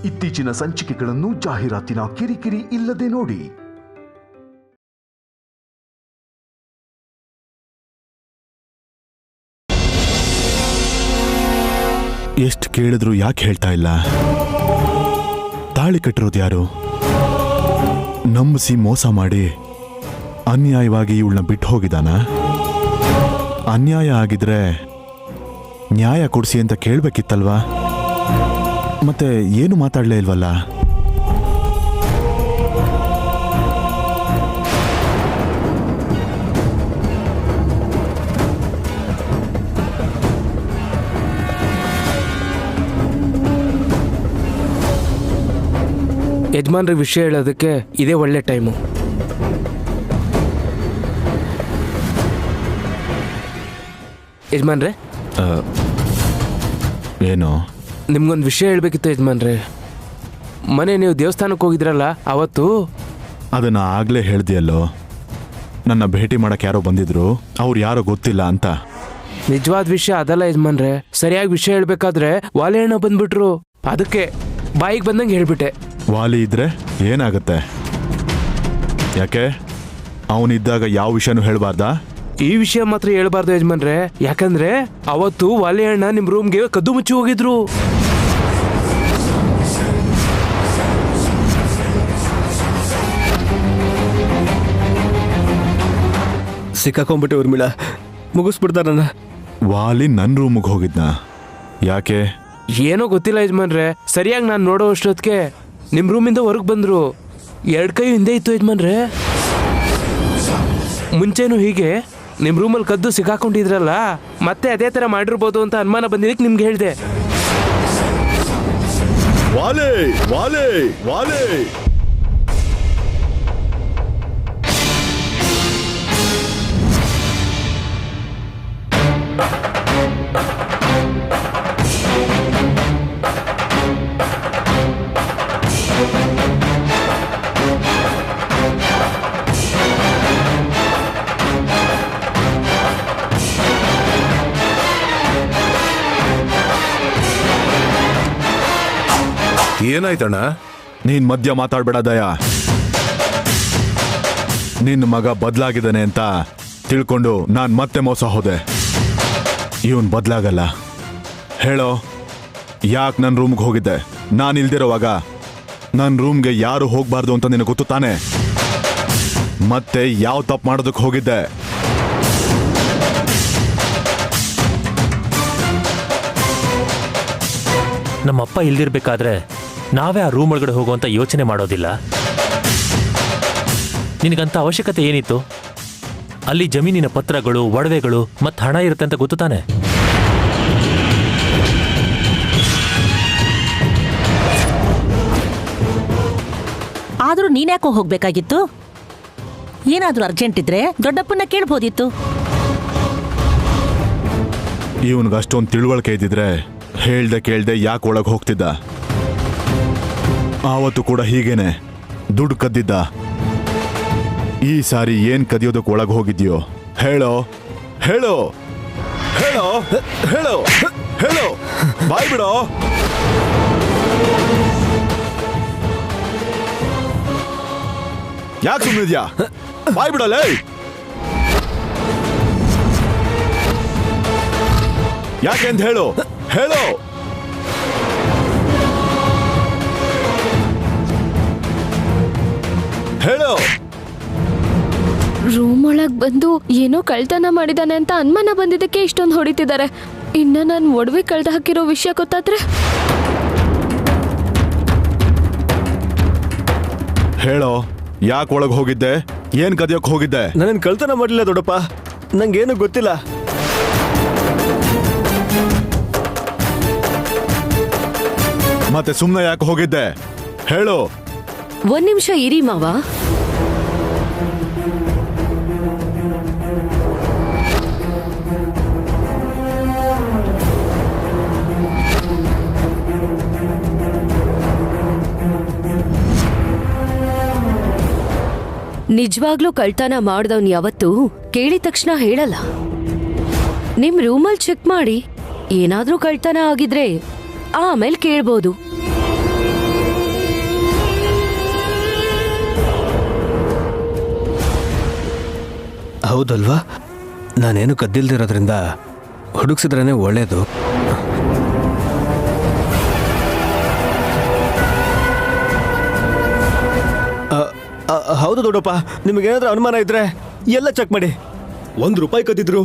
ಇತ್ತೀಚಿನ ಸಂಚಿಕೆಗಳನ್ನು ಜಾಹೀರಾತಿನ ಕಿರಿಕಿರಿ ಇಲ್ಲದೆ ನೋಡಿ. ಎಷ್ಟು ಕೇಳಿದ್ರು ಯಾಕೆ ಹೇಳ್ತಾ ಇಲ್ಲ? ತಾಳಿ ಕಟ್ಟಿರೋದು ಯಾರು? ನಂಬಿಸಿ ಮೋಸ ಮಾಡಿ ಅನ್ಯಾಯವಾಗಿ ಇವಳನ್ನ ಬಿಟ್ಟು ಹೋಗಿದಾನ? ಅನ್ಯಾಯ ಆಗಿದ್ರೆ ನ್ಯಾಯ ಕೊಡಿಸಿ ಅಂತ ಕೇಳಬೇಕಿತ್ತಲ್ವಾ? ಮತ್ತೆ ಏನು ಮಾತಾಡಲೇ ಇಲ್ವಲ್ಲ? ಯಜಮಾನ್ರ ವಿಷಯ ಹೇಳೋದಕ್ಕೆ ಇದೇ ಒಳ್ಳೆ ಟೈಮು. ಯಜಮಾನ್ರೆ, ಏನು? ನಿಮ್ಗೊಂದು ವಿಷಯ ಹೇಳ್ಬೇಕಿತ್ತು ಯಜಮಾನ್ರೆ. ಮನೆ ನೀವು ದೇವಸ್ಥಾನಕ್ಕೆ ಹೋಗಿದ್ರಲ್ಲ ಅವತ್ತು. ಅದನ್ನ ಆಗ್ಲೇ ಹೇಳ್ದಿಯಲ್ಲೋ, ನನ್ನ ಭೇಟಿ ಮಾಡಕ್ಕೆ ಯಾರೋ ಬಂದಿದ್ರು, ಅವ್ರು ಯಾರೋ ಗೊತ್ತಿಲ್ಲ ಅಂತ. ನಿಜವಾದ ವಿಷಯ ಅದಲ್ಲ ಯಜಮಾನ್ರೆ. ಸರಿಯಾಗಿ ವಿಷಯ ಹೇಳ್ಬೇಕಾದ್ರೆ ವಾಲೆಯಣ್ಣ ಬಂದ್ಬಿಟ್ರು. ಅದಕ್ಕೆ ಬಾಯಿಗೆ ಬಂದಂಗೆ ಹೇಳ್ಬಿಟ್ಟೆ. ವಾಲಿ ಇದ್ರೆ ಏನಾಗುತ್ತೆ? ಯಾಕೆ ಅವನಿದ್ದಾಗ ಯಾವ ವಿಷಯನೂ ಹೇಳ್ಬಾರ್ದಾ? ಈ ವಿಷಯ ಮಾತ್ರ ಹೇಳ್ಬಾರ್ದು ಯಜಮಾನ್ರೆ. ಯಾಕಂದ್ರೆ ಅವತ್ತು ವಾಲೆಯಣ್ಣ ನಿಮ್ ರೂಮ್ಗೆ ಕದ್ದು ಮುಚ್ಚಿ ಹೋಗಿದ್ರು. ಸಿಕ್ಕಾಕೊಂಡ್ಬಿಟ್ಟೆ ಊರ್ಮಿಳ, ಮುಗಿಸ್ಬಿಡ್ತಾರ ನನ್ನ. ವಾಲಿ ನನ್ನ ರೂಮಿಗೆ ಹೋಗಿದ್ನಾ? ಯಾಕೆ? ಏನೋ ಗೊತ್ತಿಲ್ಲ ಯಜಮಾನ್ರೆ. ಸರಿಯಾಗಿ ನಾನು ನೋಡೋ ಅಷ್ಟೊತ್ತಿಗೆ ನಿಮ್ ರೂಮಿಂದ ಹೊರಗೆ ಬಂದ್ರು. 2 ಕೈ ಹಿಂದೆ ಇತ್ತು ಯಜಮಾನ್ರೆ. ಮುಂಚೆನೂ ಹೀಗೆ ನಿಮ್ ರೂಮಲ್ಲಿ ಕದ್ದು ಸಿಕ್ಕಾಕೊಂಡಿದ್ರಲ್ಲ, ಮತ್ತೆ ಅದೇ ತರ ಮಾಡಿರ್ಬೋದು ಅಂತ ಅನುಮಾನ ಬಂದಿದ್ದಕ್ಕೆ ನಿಮ್ಗೆ ಹೇಳಿದೆ. ವಾಲೆ ವಾಲೆ ವಾಲೆ ಏನಾಯ್ತಣ್ಣ? ನೀನ್ ಮಧ್ಯ ಮಾತಾಡ್ಬೇಡ ದಯ. ನಿನ್ನ ಮಗ ಬದಲಾಗಿದ್ದಾನೆ ಅಂತ ತಿಳ್ಕೊಂಡು ನಾನ್ ಮತ್ತೆ ಮೋಸ ಹೋದೆ. ಇವನ್ ಬದಲಾಗಲ್ಲ. ಹೇಳೋ, ಯಾಕೆ ನನ್ನ ರೂಮ್ಗೆ ಹೋಗಿದ್ದೆ? ನಾನು ಇಲ್ದಿರೋವಾಗ ನನ್ನ ರೂಮ್ಗೆ ಯಾರು ಹೋಗ್ಬಾರ್ದು ಅಂತ ನಿನಗೆ ಗೊತ್ತು ತಾನೆ? ಮತ್ತೆ ಯಾವ ತಪ್ಪು ಮಾಡೋದಕ್ಕೆ ಹೋಗಿದ್ದೆ? ನಮ್ಮಪ್ಪ ಇಲ್ದಿರ್ಬೇಕಾದ್ರೆ ನಾವೇ ಆ ರೂಮ್ ಒಳಗಡೆ ಹೋಗುವಂತ ಯೋಚನೆ ಮಾಡೋದಿಲ್ಲ. ನಿನಗಂತ ಅವಶ್ಯಕತೆ ಏನಿತ್ತು? ಅಲ್ಲಿ ಜಮೀನಿನ ಪತ್ರಗಳು, ಒಡವೆಗಳು ಮತ್ತು ಹಣ ಇರುತ್ತೆ ಅಂತ ಗೊತ್ತು ತಾನೆ? ಆದ್ರೂ ನೀನ್ಯಾಕೋ ಹೋಗ್ಬೇಕಾಗಿತ್ತು? ಏನಾದ್ರೂ ಅರ್ಜೆಂಟ್ ಇದ್ರೆ ದೊಡ್ಡಪ್ಪನ ಕೇಳ್ಬೋದಿತ್ತು. ಇವನ್ಗೆ ಅಷ್ಟೊಂದು ತಿಳುವಳಿಕೆ ಇದ್ದಿದ್ರೆ ಹೇಳ್ದೆ ಕೇಳ್ದೆ ಯಾಕೆ ಒಳಗೆ ಹೋಗ್ತಿದ್ದ? ಆವತ್ತು ಕೂಡ ಹೀಗೇನೆ ದುಡ್ಡು ಕದ್ದಿದ್ದ. ಈ ಸಾರಿ ಏನ್ ಕದಿಯೋದಕ್ಕೆ ಒಳಗೆ ಹೋಗಿದ್ಯೋ? ಹೇಳೋ ಹೇಳೋ ಹೇಳೋ ಹೇಳೋ ಹೇಳೋ, ಬಾಯ್ ಬಿಡೋ. ಯಾಕೆ ಸುಮ್ಮನಿದ್ಯಾ? ಬಾಯ್ ಬಿಡಲೇ. ಯಾಕೆ ಅಂತ ಹೇಳು ಹೇಳೋ. ಹೇಳೋ. ರೂಮ್ ಒಳಗ್ ಬಂದು ಏನೋ ಕಳ್ತನ ಮಾಡಿದಾನೆ ಅಂತ ಅನುಮಾನ ಬಂದಿದ್ದಕ್ಕೆ ಇಷ್ಟೊಂದು ಹೊಡಿತಿದ್ದಾರೆ. ಇನ್ನ ನಾನು ಒಡವೆ ಕಳ್ದ ಹಾಕಿರೋ ವಿಷಯ ಗೊತ್ತಾದ್ರೆ? ಹೇಳೋ, ಯಾಕೆ ಒಳಗೆ ಹೋಗಿದ್ದೆ? ಏನ್ ಕದಿಯೋಕ್ ಹೋಗಿದ್ದೆ? ನನ್ನ ಕಳ್ತನ ಮಾಡಲಿಲ್ಲ ದೊಡ್ಡಪ್ಪ, ನಂಗೇನು ಗೊತ್ತಿಲ್ಲ. ಮತ್ತೆ ಸುಮ್ಮನೆ ಯಾಕೆ ಹೋಗಿದ್ದೆ? ಹೇಳು. 1 ನಿಮಿಷ ಇರಿ ಮಾವ. ನಿಜವಾಗ್ಲೂ ಕಳ್ತನ ಮಾಡ್ದವ್ನು ಯಾವತ್ತೂ ಕೇಳಿದ ತಕ್ಷಣ ಹೇಳಲ್ಲ. ನಿಮ್ ರೂಮಲ್ಲಿ ಚೆಕ್ ಮಾಡಿ ಏನಾದ್ರೂ ಕಳ್ತನ ಆಗಿದ್ರೆ ಆಮೇಲೆ ಕೇಳ್ಬೋದು. ಹೌದಲ್ವಾ? ನಾನೇನು ಕದ್ದಿಲ್ದಿರೋದ್ರಿಂದ ಹುಡುಕ್ಸಿದ್ರೇ ಒಳ್ಳೇದು. ಹೌದು ದೊಡ್ಡಪ್ಪ, ನಿಮಗೇನಾದ್ರೂ ಅನುಮಾನ ಇದ್ರೆ ಎಲ್ಲ ಚೆಕ್ ಮಾಡಿ. ₹1 ಕದ್ದಿದ್ರು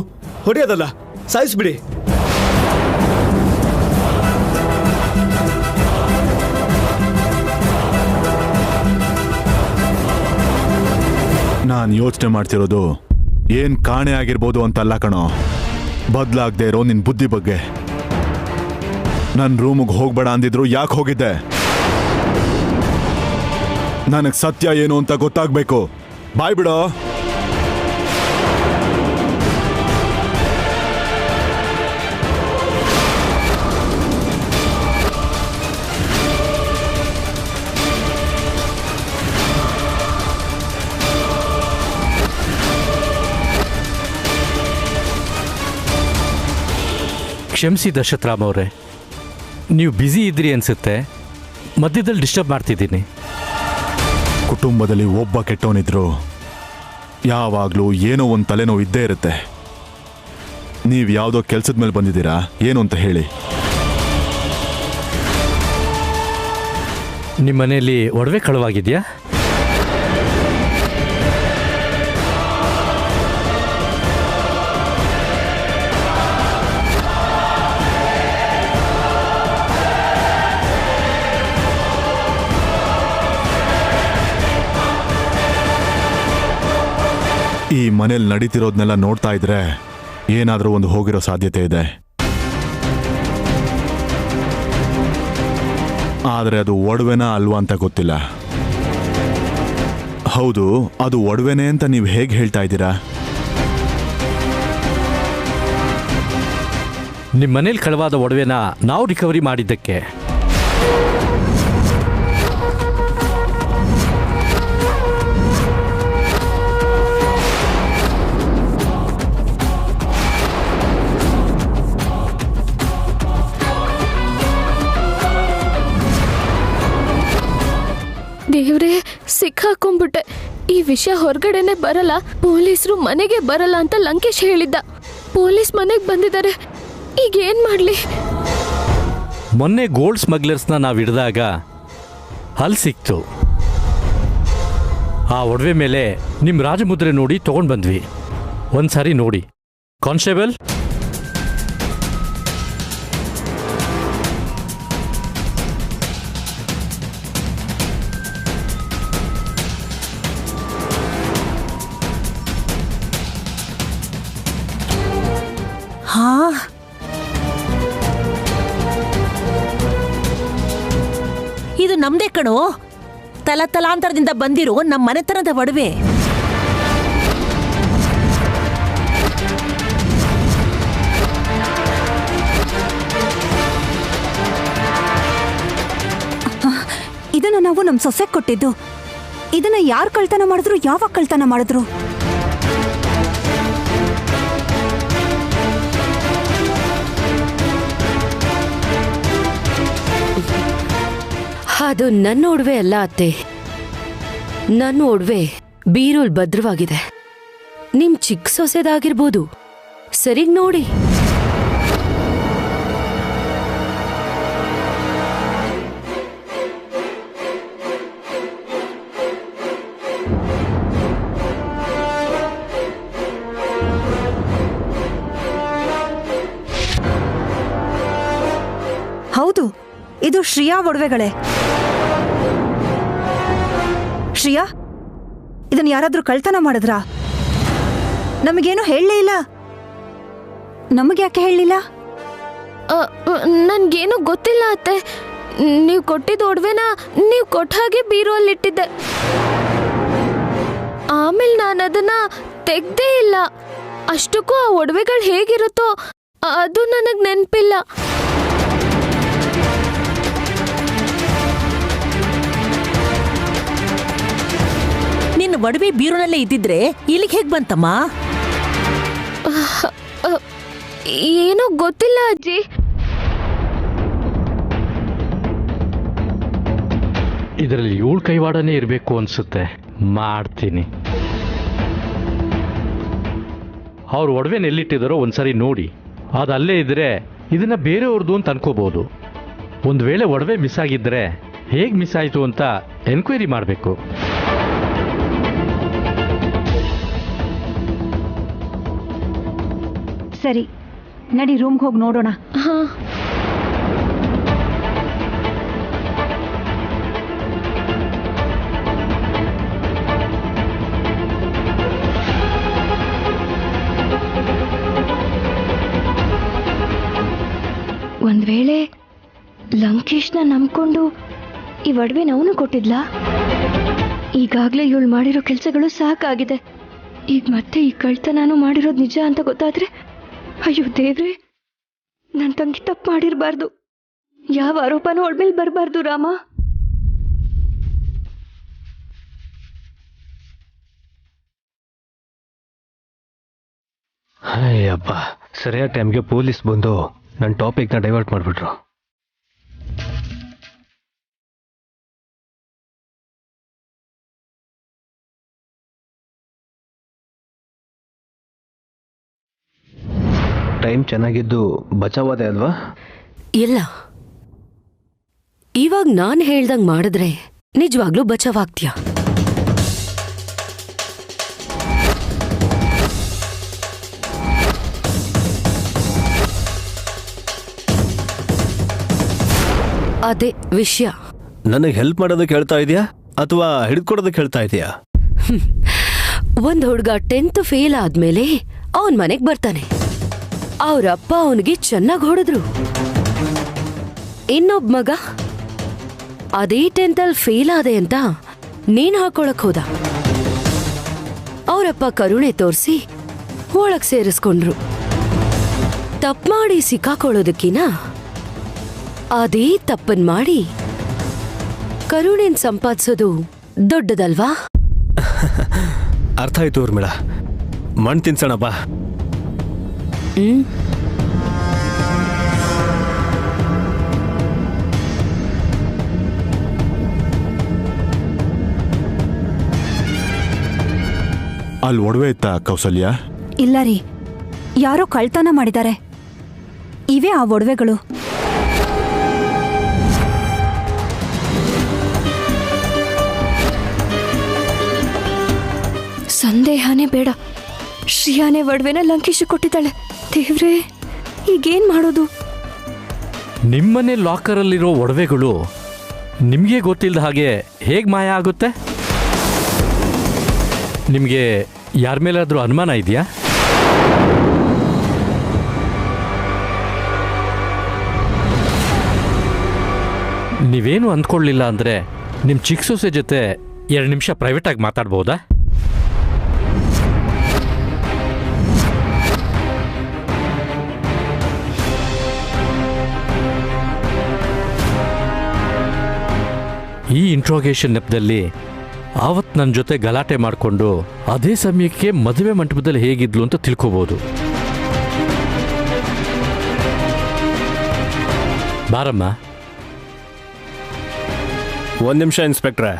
ಹೊಡೆಯೋದಲ್ಲ, ಸಾಯಿಸ್ಬಿಡಿ. ನಾನು ಯೋಚನೆ ಮಾಡ್ತಿರೋದು ಏನ್ ಕಾಣೆ ಆಗಿರ್ಬೋದು ಅಂತಲ್ಲ ಕಣೋ, ಬದಲಾಗದೆ ಇರೋ ನಿನ್ ಬುದ್ಧಿ ಬಗ್ಗೆ. ನನ್ನ ರೂಮಿಗೆ ಹೋಗ್ಬೇಡ ಅಂದಿದ್ರು ಯಾಕೆ ಹೋಗಿದ್ದೆ? ನನಗೆ ಸತ್ಯ ಏನು ಅಂತ ಗೊತ್ತಾಗ್ಬೇಕು. ಬಾಯ್ ಬಿಡೋ. ಕ್ಷಮಿಸಿ ದಶರಥರಾಮ್ ಅವರೇ, ನೀವು ಬ್ಯುಸಿ ಇದ್ರಿ ಅನ್ಸುತ್ತೆ, ಮಧ್ಯದಲ್ಲಿ ಡಿಸ್ಟರ್ಬ್ ಮಾಡ್ತಿದ್ದೀನಿ. ಕುಟುಂಬದಲ್ಲಿ ಒಬ್ಬ ಕೆಟ್ಟವನಿದ್ರು ಯಾವಾಗಲೂ ಏನೋ ಒಂದು ತಲೆನೋವು ಇದ್ದೇ ಇರುತ್ತೆ. ನೀವು ಯಾವುದೋ ಕೆಲಸದ ಮೇಲೆ ಬಂದಿದ್ದೀರಾ, ಏನು ಅಂತ ಹೇಳಿ. ನಿಮ್ಮ ಮನೆಯಲ್ಲಿ ಒಡವೆ ಕಳವಾಗಿದೆಯಾ? ಈ ಮನೇಲಿ ನಡೀತಿರೋದನ್ನೆಲ್ಲ ನೋಡ್ತಾ ಇದ್ರೆ ಏನಾದರೂ ಒಂದು ಹೋಗಿರೋ ಸಾಧ್ಯತೆ ಇದೆ. ಆದರೆ ಅದು ಒಡವೆನಾ ಅಲ್ವಾ ಅಂತ ಗೊತ್ತಿಲ್ಲ. ಹೌದು, ಅದು ಒಡವೆನೇ ಅಂತ ನೀವು ಹೇಗೆ ಹೇಳ್ತಾ ಇದ್ದೀರಾ? ನಿಮ್ಮ ಮನೇಲಿ ಕಳವಾದ ಒಡವೆನ ನಾವು ರಿಕವರಿ ಮಾಡಿದ್ದಕ್ಕೆ. ದೇವ್ರೆ, ಸಿಕ್ಕಾಕೊಂಡ್ಬಿಟ್ಟೆ. ಈ ವಿಷಯ ಹೊರಗಡೆನೆ ಬರಲ್ಲ, ಪೊಲೀಸರು ಮನೆಗೆ ಬರಲ್ಲ ಅಂತ ಲಂಕೇಶ್ ಹೇಳಿದ್ದ. ಪೊಲೀಸ್ ಮನೆಗೆ ಬಂದಿದ್ದಾರೆ, ಈಗ ಏನ್ ಮಾಡ್ಲಿ? ಮೊನ್ನೆ ಗೋಲ್ಡ್ ಸ್ಮಗ್ಲರ್ಸ್ನ ನಾವು ಹಿಡಿದಾಗ ಅಲ್ಲಿ ಸಿಕ್ತು. ಆ ಒಡವೆ ಮೇಲೆ ನಿಮ್ಮ ರಾಜಮುದ್ರೆ ನೋಡಿ ತಗೊಂಡು ಬಂದ್ವಿ. ಒಂದ್ಸಾರಿ ನೋಡಿ. ಕಾನ್ಸ್ಟೇಬಲ್, ಇದು ನಮ್ದೇ ಕಣೋ, ತಲಾಂತರದಿಂದ ಬಂದಿರೋ ನಮ್ಮ ಮನೆತನದ ಒಡವೆ. ಇದನ್ನ ನಾವು ನಮ್ಮ ಸೊಸೆಗೆ ಕೊಟ್ಟಿದ್ದು. ಇದನ್ನ ಯಾರು ಕಳ್ತನ ಮಾಡಿದ್ರು, ಯಾವಾಗ ಕಳ್ತನ ಮಾಡಿದ್ರು? ಅದು ನನ್ನ ಒಡವೆ ಅಲ್ಲ ಅತ್ತೆ. ನನ್ನ ಒಡವೆ ಬೀರುಲ್ ಭದ್ರವಾಗಿದೆ. ನಿಮ್ ಚಿಕ್ಕ ಸೊಸೆದಾಗಿರ್ಬೋದು. ಸರಿಗ್ ನೋಡಿ. ಹೌದು, ಇದು ಶ್ರೇಯಾ ಒಡವೆಗಳೇ. ಶ್ರೇಯಾ, ಇದನ್ನ ಯಾರಾದ್ರೂ ಕಳ್ತನ ಮಾಡಿದ್ರಾ? ನಮಗೇನು ಹೇಳಲೇ ಇಲ್ಲ. ನಮಗೆ ಯಾಕೆ ಹೇಳಲಿಲ್ಲ? ನನ್ಗೇನು ಗೊತ್ತಿಲ್ಲ ಅತ್ತೆ. ನೀವು ಕೊಟ್ಟಿದ್ದ ಒಡವೆನ ನೀವು ಕೊಟ್ಟ ಹಾಗೆ ಬೀರುವಲ್ಲಿಟ್ಟಿದ್ದೆ. ಆಮೇಲೆ ನಾನು ಅದನ್ನ ತೆಗ್ದೇ ಇಲ್ಲ. ಅಷ್ಟಕ್ಕೂ ಆ ಒಡವೆಗಳು ಹೇಗಿರುತ್ತೋ ಅದು ನನಗೆ ನೆನಪಿಲ್ಲ. ನಿನ್ನ ಒಡವೆ ಬೀರುನಲ್ಲೇ ಇದ್ದಿದ್ರೆ ಇಲ್ಲಿಗೆ ಹೇಗೆ ಬಂತಮ್ಮ? ಏನೋ ಗೊತ್ತಿಲ್ಲ ಅಜ್ಜಿ. ಇದರಲ್ಲಿ 7 ಕೈವಾಡನೇ ಇರಬೇಕು ಅನ್ಸುತ್ತೆ. ಮಾಡ್ತೀನಿ. ಅವ್ರ ಒಡವೆನ ಎಲ್ಲಿಟ್ಟಿದಾರೋ ಒಂದ್ಸರಿ ನೋಡಿ. ಅದು ಅಲ್ಲೇ ಇದ್ರೆ ಇದನ್ನ ಬೇರೆಯವ್ರದ್ದು ಅಂತ ಅನ್ಕೋಬಹುದು. ಒಂದು ವೇಳೆ ಒಡವೆ ಮಿಸ್ ಆಗಿದ್ರೆ ಹೇಗೆ ಮಿಸ್ ಆಯಿತು ಅಂತ ಎನ್ಕ್ವೈರಿ ಮಾಡಬೇಕು. ಸರಿ, ನಡಿ ರೂಮ್ಗೆ ಹೋಗಿ ನೋಡೋಣ. ಹಾ. ಒಂದ್ ವೇಳೆ ಲಂಕೇಶ್ನ ನಂಬ್ಕೊಂಡು ಈ ಒಡವೆನ ಅವನು ಕೊಟ್ಟಿದ್ಲಾ? ಈಗಾಗ್ಲೇ ಇವಳು ಮಾಡಿರೋ ಕೆಲಸಗಳು ಸಾಕಾಗಿದೆ. ಈಗ ಮತ್ತೆ ಈ ಕಳ್ತನಾನು ಮಾಡಿರೋದು ನಿಜ ಅಂತ ಗೊತ್ತಾದ್ರೆ, ಅಯ್ಯೋ ದೇವ್ರೆ, ನನ್ನ ತಂಗಿ ತಪ್ಪು ಮಾಡಿರಬಾರ್ದು. ಯಾವ ಆರೋಪನೂ ಅವಳ ಮೇಲೆ ಬರಬಾರ್ದು ರಾಮ. ಅಯ್ಯಪ್ಪ, ಸರಿಯಾದ ಟೈಮ್ಗೆ ಪೊಲೀಸ್ ಬಂದು ನನ್ನ ಟಾಪಿಕ್ನ ಡೈವರ್ಟ್ ಮಾಡಿಬಿಟ್ರು. ಟೈಮ್ ಚೆನ್ನಾಗಿದ್ದು ಬಚಾವಾದೆ ಅಲ್ವಾ? ಇಲ್ಲ, ಇವಾಗ ನಾನು ಹೇಳ್ದಂಗ್ ಮಾಡಿದ್ರೆ ನಿಜವಾಗ್ಲೂ ಬಚಾವಾಗ್ತೀಯ. ಅದೇ ವಿಷಯ. ನನಗೆ ಹೆಲ್ಪ್ ಮಾಡೋದಕ್ಕೆ ಹೇಳ್ತಾ ಇದೆಯಾ ಅಥವಾ ಹಿಡ್ಕೊಡೋದಕ್ಕೆ ಹೇಳ್ತಾ ಇದೆಯಾ? ಒಂದ್ ಹುಡ್ಗ 10th ಫೇಲ್ ಆದ್ಮೇಲೆ ಅವನ್ ಮನೆಗ್ ಬರ್ತಾನೆ. ಅವ್ರಪ್ಪ ಅವನಿಗೆ ಚೆನ್ನಾಗಿ ಹೊಡೆದ್ರು. ಇನ್ನೊಬ್ಬ ಮಗ ಅದೇ 10th ಅಲ್ಲಿ ಫೇಲ್ ಆದೆ ಅಂತ ನೇಣು ಹಾಕೊಳಕ್ ಹೋದ. ಅವರಪ್ಪ ಕರುಣೆ ತೋರಿಸಿ ಒಳಗ್ ಸೇರಿಸ್ಕೊಂಡ್ರು. ತಪ್ಪು ಮಾಡಿ ಸಿಕ್ಕಾಕೊಳ್ಳೋದಕ್ಕಿನ ಅದೇ ತಪ್ಪನ್ ಮಾಡಿ ಕರುಣೆನ್ ಸಂಪಾದಿಸೋದು ದೊಡ್ಡದಲ್ವಾ? ಅರ್ಥ ಆಯ್ತು ಊರ್ಮಿಳ, ಮಣ್ಣು ತಿನ್ಸೋಣ ಬಾ. ಅಲ್ಲಿ ಒಡವೆ ಇತ್ತ ಕೌಸಲ್ಯ? ಇಲ್ಲ ರೀ, ಯಾರೋ ಕಳ್ತನ ಮಾಡಿದ್ದಾರೆ. ಇವೇ ಆ ಒಡವೆಗಳು. ಸಂದೇಹನೇ ಬೇಡ, ಶ್ರೀಯಾನೇ ಒಡವೆನ ಲಂಕೇಶ್ ಕೊಟ್ಟಿದ್ದಾಳೆ. ದೇವ್ರೇ, ಈಗೇನ್ ಮಾಡೋದು? ನಿಮ್ಮನೆ ಲಾಕರಲ್ಲಿರೋ ಒಡವೆಗಳು ನಿಮಗೆ ಗೊತ್ತಿಲ್ಲದ ಹಾಗೆ ಹೇಗೆ ಮಾಯ ಆಗುತ್ತೆ? ನಿಮಗೆ ಯಾರ ಮೇಲಾದರೂ ಅನುಮಾನ ಇದೆಯಾ? ನೀವೇನು ಅಂದ್ಕೊಳ್ಳಿಲ್ಲ ಅಂದರೆ ನಿಮ್ಮ ಚಿಕ್ಕ ಸೊಸೆ ಜೊತೆ 2 ನಿಮಿಷ ಪ್ರೈವೇಟಾಗಿ ಮಾತಾಡ್ಬೋದಾ? ಈ ಇಂಟ್ರೋಗೇಷನ್ ನೆಪದಲ್ಲಿ ಆವತ್ತು ನನ್ನ ಜೊತೆ ಗಲಾಟೆ ಮಾಡಿಕೊಂಡು ಅದೇ ಸಮಯಕ್ಕೆ ಮದುವೆ ಮಂಟಪದಲ್ಲಿ ಹೇಗಿದ್ಲು ಅಂತ ತಿಳ್ಕೋಬಹುದು. ಬಾರಮ್ಮ. 1 ನಿಮಿಷ ಇನ್ಸ್ಪೆಕ್ಟ್ರೆ.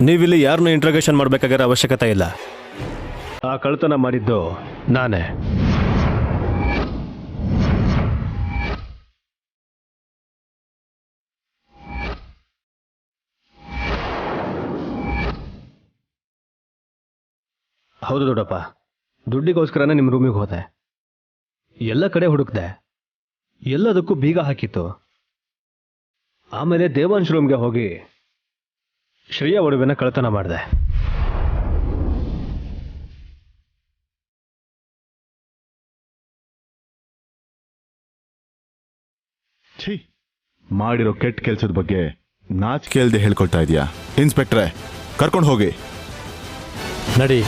ನೀವಿಲ್ಲಿ ಯಾರನ್ನೂ ಇಂಟ್ರೋಗೇಷನ್ ಮಾಡಬೇಕಾಗಿರೋ ಅವಶ್ಯಕತೆ ಇಲ್ಲ. ಆ ಕಳ್ತನ ಮಾಡಿದ್ದು ನಾನೇ. ಹೌದು ದೊಡ್ಡಪ್ಪ, ದುಡ್ಡಿಗೋಸ್ಕರನೇ ನಿಮ್ಮ ರೂಮಿಗೆ ಹೋದೆ. ಎಲ್ಲ ಕಡೆ ಹುಡುಕ್ದೆ, ಎಲ್ಲದಕ್ಕೂ ಬೀಗ ಹಾಕಿತ್ತು. ಆಮೇಲೆ ದೇವಾಂಶ್ ರೂಮ್ಗೆ ಹೋಗಿ ಶ್ರೇಯಾ ಒಡವೆನ ಕಳ್ತನ ಮಾಡಿದೆ. ಮಾಡಿರೋ ಕೆಟ್ಟ ಕೆಲಸದ ಬಗ್ಗೆ ನಾಚಿಕೆ ಇಲ್ದೆ ಹೇಳ್ಕೊಳ್ತಾ ಇದೀಯಾ? ಇನ್ಸ್ಪೆಕ್ಟ್ರೆ, ಕರ್ಕೊಂಡು ಹೋಗಿ. ನಡಿ.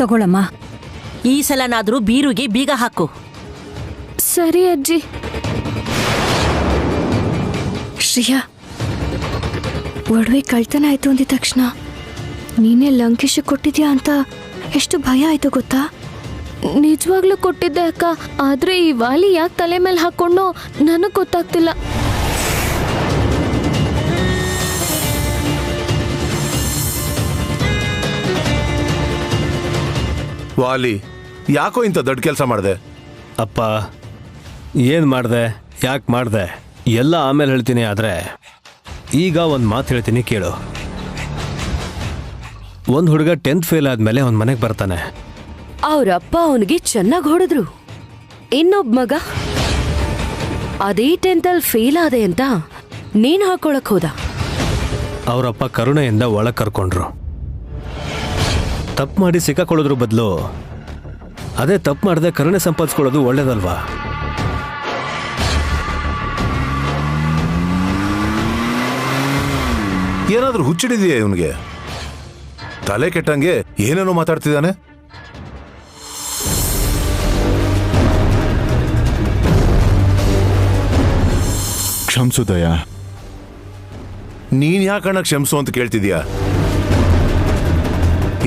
ತಗೊಳಮ್ಮ. ಈ ಸಲನಾದ್ರೂ ಬೀರುಗೆ ಬೀಗ ಹಾಕು. ಸರಿ ಅಜ್ಜಿ. ಶ್ರೇಯಾ, ಒಡವೆ ಕಳ್ತನ ಆಯ್ತು ಅಂದಿದ ತಕ್ಷಣ ನೀನೇ ಲಂಕೇಶ್ ಕೊಟ್ಟಿದ್ಯಾ ಅಂತ ಎಷ್ಟು ಭಯ ಆಯ್ತು ಗೊತ್ತಾ? ನಿಜವಾಗ್ಲೂ ಕೊಟ್ಟಿದ್ದೆ ಅಕ್ಕ. ಆದ್ರೆ ಈ ವಾಲಿ ಯಾಕೆ ತಲೆ ಮೇಲೆ ಹಾಕೊಂಡು ನನಗೆ ಗೊತ್ತಾಗ್ತಿಲ್ಲ. ವಾಲಿ, ಯಾಕೋ ಇಂಥ ದೊಡ್ಡ ಕೆಲಸ ಮಾಡಿದೆ? ಅಪ್ಪ, ಏನು ಮಾಡಿದೆ, ಯಾಕೆ ಮಾಡಿದೆ ಎಲ್ಲ ಆಮೇಲೆ ಹೇಳ್ತೀನಿ. ಆದರೆ ಈಗ ಒಂದು ಮಾತು ಹೇಳ್ತೀನಿ ಕೇಳು. ಒಂದು ಹುಡುಗ 10th ಫೇಲ್ ಆದಮೇಲೆ ಅವನ ಮನೆಗೆ ಬರ್ತಾನೆ. ಅವರಪ್ಪ ಅವನಿಗೆ ಚೆನ್ನಾಗಿ ಹೊಡೆದ್ರು. ಇನ್ನೊಬ್ಬ ಮಗ ಅದೇ 10th ಅಲ್ಲಿ ಫೇಲ್ ಆದೆ ಅಂತ ನೀನ್ ಹಾಕೊಳಕ್ ಹೋದ. ಅವರಪ್ಪ ಕರುಣೆಯಿಂದ ಒಳಗೆ ಕರ್ಕೊಂಡ್ರು. ತಪ್ಪು ಮಾಡಿ ಸಿಕ್ಕಾಕೊಳ್ಳೋದ್ರ ಬದಲು ಅದೇ ತಪ್ಪು ಮಾಡದೆ ಕರುಣೆ ಸಂಪಾದಿಸ್ಕೊಳ್ಳೋದು ಒಳ್ಳೇದಲ್ವಾ? ಏನಾದ್ರೂ ಹುಚ್ಚಿಡಿದೆಯಾ ಇವನಿಗೆ? ತಲೆ ಕೆಟ್ಟಂಗೆ ಏನೇನೋ ಮಾತಾಡ್ತಿದ್ದಾನೆ. ಕ್ಷಮಿಸು ದಯಾ. ನೀನ್ ಯಾಕಣ್ಣ ಕ್ಷಮಿಸು ಅಂತ ಕೇಳ್ತಿದ್ಯಾ?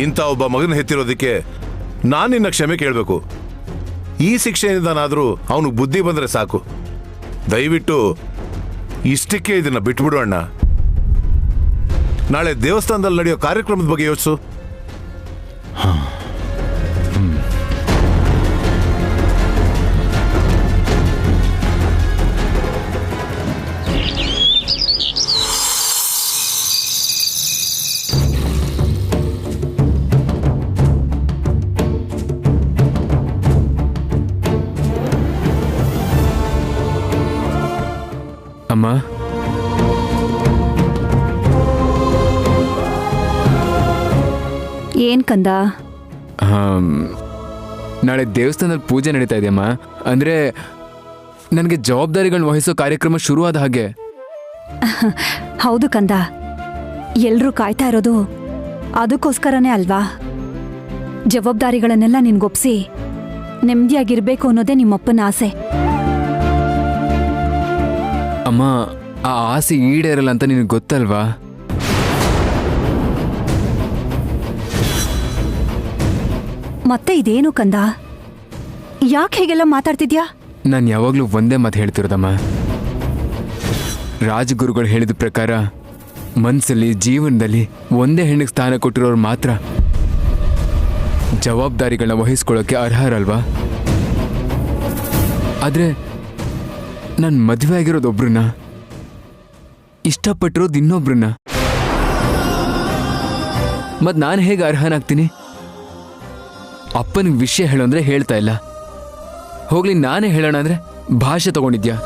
ಇಂಥ ಒಬ್ಬ ಮಗನ ಹೆತ್ತಿರೋದಕ್ಕೆ ನಾನು ನಿನ್ನ ಕ್ಷಮೆ ಕೇಳಬೇಕು. ಈ ಶಿಕ್ಷೆಯಿಂದನಾದ್ರೂ ಅವನಿಗೆ ಬುದ್ಧಿ ಬಂದ್ರೆ ಸಾಕು. ದಯವಿಟ್ಟು ಇಷ್ಟಕ್ಕೆ ಇದನ್ನ ಬಿಟ್ಬಿಡು ಅಣ್ಣ. ನಾಳೆ ದೇವಸ್ಥಾನದಲ್ಲಿ ನಡೆಯೋ ಕಾರ್ಯಕ್ರಮದ ಬಗ್ಗೆ ಯೋಚಿಸು. ಅಮ್ಮ, ಏನ್ ಕಂದ? ನಾಳೆ ದೇವಸ್ಥಾನದಲ್ಲಿ ಪೂಜೆ ನಡೀತಾ ಇದೆಯಮ್ಮ. ಅಂದರೆ ನನಗೆ ಜವಾಬ್ದಾರಿಗಳನ್ನ ವಹಿಸೋ ಕಾರ್ಯಕ್ರಮ ಶುರುವಾದ ಹಾಗೆ. ಹೌದು ಕಂದ, ಎಲ್ರೂ ಕಾಯ್ತಾ ಇರೋದು ಅದಕ್ಕೋಸ್ಕರನೇ ಅಲ್ವಾ? ಜವಾಬ್ದಾರಿಗಳನ್ನೆಲ್ಲ ನಿನ್ಗೊಪ್ಸಿ ನೆಮ್ಮದಿಯಾಗಿರ್ಬೇಕು ಅನ್ನೋದೇ ನಿಮ್ಮಪ್ಪನ ಆಸೆ. ಅಮ್ಮ, ಆ ಆಸೆ ಈಡೇರಲ್ಲ ಅಂತ ನಿನಗೆ ಗೊತ್ತಲ್ವಾ? ಮತ್ತೆ ಇದೇನು ಕಂದ, ಯಾಕೆ ಹೇಗೆಲ್ಲ ಮಾತಾಡ್ತಿದ್ಯಾ? ನಾನು ಯಾವಾಗಲೂ ಒಂದೇ ಮಾತು ಹೇಳ್ತಿರೋದಮ್ಮ. ರಾಜಗುರುಗಳು ಹೇಳಿದ ಪ್ರಕಾರ ಮನಸ್ಸಲ್ಲಿ ಜೀವನದಲ್ಲಿ ಒಂದೇ ಹೆಣ್ಣಿಗೆ ಸ್ಥಾನ ಕೊಟ್ಟಿರೋರು ಮಾತ್ರ ಜವಾಬ್ದಾರಿಗಳನ್ನ ವಹಿಸ್ಕೊಳ್ಳೋಕೆ ಅರ್ಹರಲ್ವಾ? ಆದರೆ ನಾನು ಮದುವೆ ಆಗಿರೋದೊಬ್ರನ್ನ, ಇಷ್ಟಪಟ್ಟಿರೋದು ಇನ್ನೊಬ್ರನ್ನ. ಮತ್ತು ನಾನು ಹೇಗೆ ಅರ್ಹನಾಗ್ತೀನಿ? ಅಪ್ಪನಿಗೆ ವಿಷಯ ಹೇಳೋ ಅಂದರೆ ಹೇಳ್ತಾ ಇಲ್ಲ. ಹೋಗ್ಲಿ, ನಾನೇ ಹೇಳೋಣ ಅಂದರೆ ಭಾಷೆ ತಗೊಂಡಿದ್ಯಾ?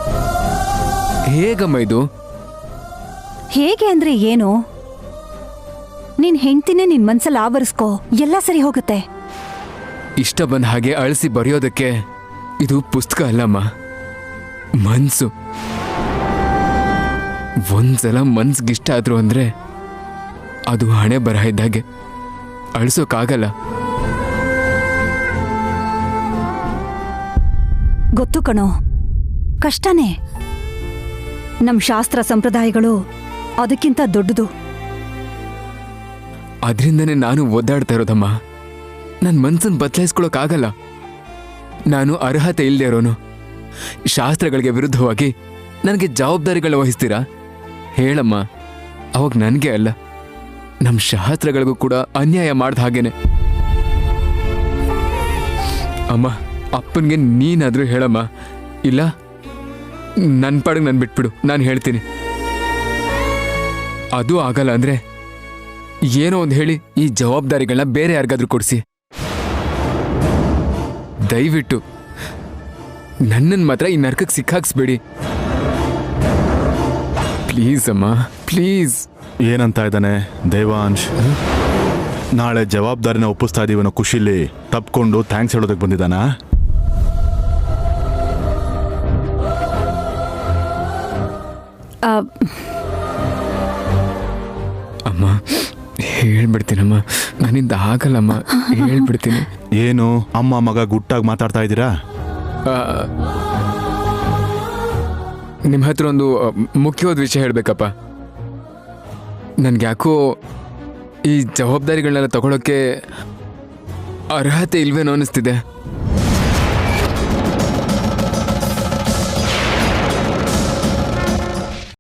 ಹೇಗಮ್ಮ ಇದು? ಹೇಗೆ ಅಂದ್ರೆ ಏನು? ನಿನ್ ಹೆಂಡ್ತಿನೇ ನಿನ್ ಮನ್ಸಲ್ಲಿ ಆವರಿಸ್ಕೋ, ಎಲ್ಲ ಸರಿ ಹೋಗುತ್ತೆ. ಇಷ್ಟ ಬಂದ ಹಾಗೆ ಅಳಿಸಿ ಬರೆಯೋದಕ್ಕೆ ಇದು ಪುಸ್ತಕ ಅಲ್ಲಮ್ಮ, ಮನ್ಸು. ಒಂದ್ಸಲ ಮನ್ಸ್ಗಿಷ್ಟ ಆದ್ರು ಅಂದ್ರೆ ಅದು ಹಣೆ ಬರಹ ಇದ್ದಾಗೆ, ಅಳಿಸೋಕ್ಕಾಗಲ್ಲ. ಗೊತ್ತು ಕಣೋ, ಕಷ್ಟನೇ. ನಮ್ ಶಾಸ್ತ್ರ ಸಂಪ್ರದಾಯಗಳು ಅದಕ್ಕಿಂತ ದೊಡ್ಡದು. ಅದರಿಂದನೇ ನಾನು ಒದ್ದಾಡ್ತಾ ಇರೋದಮ್ಮ. ನನ್ನ ಮನ್ಸನ್ನು ಬದಲಾಯಿಸ್ಕೊಳಕ್ಕಾಗಲ್ಲ. ನಾನು ಅರ್ಹತೆ ಇಲ್ಲದೆ ಇರೋನು. ಶಾಸ್ತ್ರಗಳಿಗೆ ವಿರುದ್ಧವಾಗಿ ನನಗೆ ಜವಾಬ್ದಾರಿಗಳು ವಹಿಸ್ತೀರಾ? ಹೇಳಮ್ಮ. ಅವಾಗ ನನಗೆ ಅಲ್ಲ, ನಮ್ಮ ಶಾಸ್ತ್ರಗಳಿಗೂ ಕೂಡ ಅನ್ಯಾಯ ಮಾಡ್ದ ಹಾಗೇನೆ. ಅಮ್ಮ, ಅಪ್ಪನಿಗೆ ನೀನಾದರೂ ಹೇಳಮ್ಮ. ಇಲ್ಲ, ನನ್ನ ಪಾಡಿಗೆ ನಾನು ಬಿಟ್ಬಿಡು, ನಾನು ಹೇಳ್ತೀನಿ. ಅದು ಆಗಲ್ಲ ಅಂದ್ರೆ ಏನೋ ಒಂದು ಹೇಳಿ ಈ ಜವಾಬ್ದಾರಿಗಳನ್ನ ಬೇರೆ ಯಾರಿಗಾದ್ರೂ ಕೊಡಿಸಿ. ದಯವಿಟ್ಟು ನನ್ನನ್ನು ಮಾತ್ರ ಈ ನರ್ಕಕ್ಕೆ ಸಿಕ್ಕಾಕ್ಸ್ಬೇಡಿ ಪ್ಲೀಸ್ ಅಮ್ಮ, ಪ್ಲೀಸ್. ಏನಂತ ಇದ್ದಾನೆ ದೇವಾಂಶ್? ನಾಳೆ ಜವಾಬ್ದಾರಿನ ಒಪ್ಪಿಸ್ತಾ ಇದೀವನ್ನೋ ಖುಷಿಲಿ ತಪ್ಕೊಂಡು ಥ್ಯಾಂಕ್ಸ್ ಹೇಳೋದಕ್ಕೆ ಬಂದಿದ್ದಾನಾ? ಅಮ್ಮ ಹೇಳ್ಬಿಡ್ತೀನಮ್ಮ, ನನ್ನಿಂದ ಆಗಲ್ಲಮ್ಮ, ಹೇಳ್ಬಿಡ್ತೀನಿ. ಏನು ಅಮ್ಮ ಮಗ ಗುಟ್ಟಾಗಿ ಮಾತಾಡ್ತಾ ಇದ್ದೀರಾ? ನಿಮ್ಮ ಹತ್ರ ಒಂದು ಮುಖ್ಯವಾದ ವಿಷಯ ಹೇಳಬೇಕಪ್ಪ. ನನ್ಗೆ ಯಾಕೋ ಈ ಜವಾಬ್ದಾರಿಗಳನ್ನೆಲ್ಲ ತಗೊಳಕ್ಕೆ ಅರ್ಹತೆ ಇಲ್ವೇನೋ ಅನ್ನಿಸ್ತಿದೆ.